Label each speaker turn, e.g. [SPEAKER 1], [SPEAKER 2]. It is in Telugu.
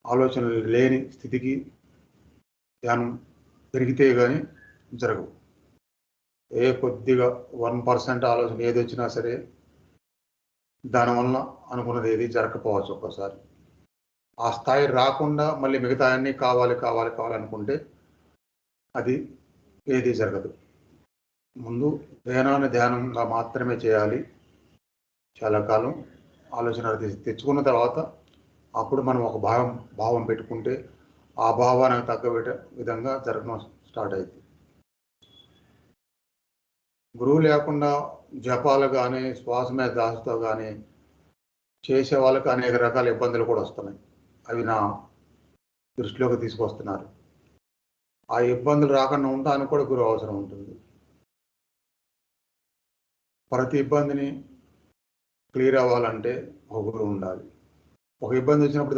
[SPEAKER 1] ఆలోచనలు లేని స్థితికి ధ్యానం పెరిగితే కానీ జరగవు. కొద్దిగా 1% ఆలోచన ఏది వచ్చినా సరే దానివల్ల అనుకున్నది ఏది జరగకపోవచ్చు. ఒక్కోసారి ఆ స్థాయి రాకుండా మళ్ళీ మిగతా అన్నీ కావాలి కావాలి కావాలనుకుంటే అది ఏది జరగదు. ముందు ధ్యానంగా మాత్రమే చేయాలి. చాలా కాలం ఆలోచన తెచ్చుకున్న తర్వాత అప్పుడు మనం ఒక భావం పెట్టుకుంటే ఆ భావానికి తగ్గ విధంగా జరగడం స్టార్ట్ అయింది. గురువు లేకుండా జపాలు కానీ శ్వాస మీద దాసుతో కానీ చేసే వాళ్ళకి అనేక రకాల ఇబ్బందులు కూడా వస్తున్నాయి. అవి నా దృష్టిలోకి తీసుకొస్తున్నారు. ఆ ఇబ్బందులు రాకుండా ఉండడానికి కూడా గురువు అవసరం ఉంటుంది. ప్రతి ఇబ్బందిని క్లియర్ అవ్వాలంటే ఒక గురువు ఉండాలి. ఒక ఇబ్బంది వచ్చినప్పుడు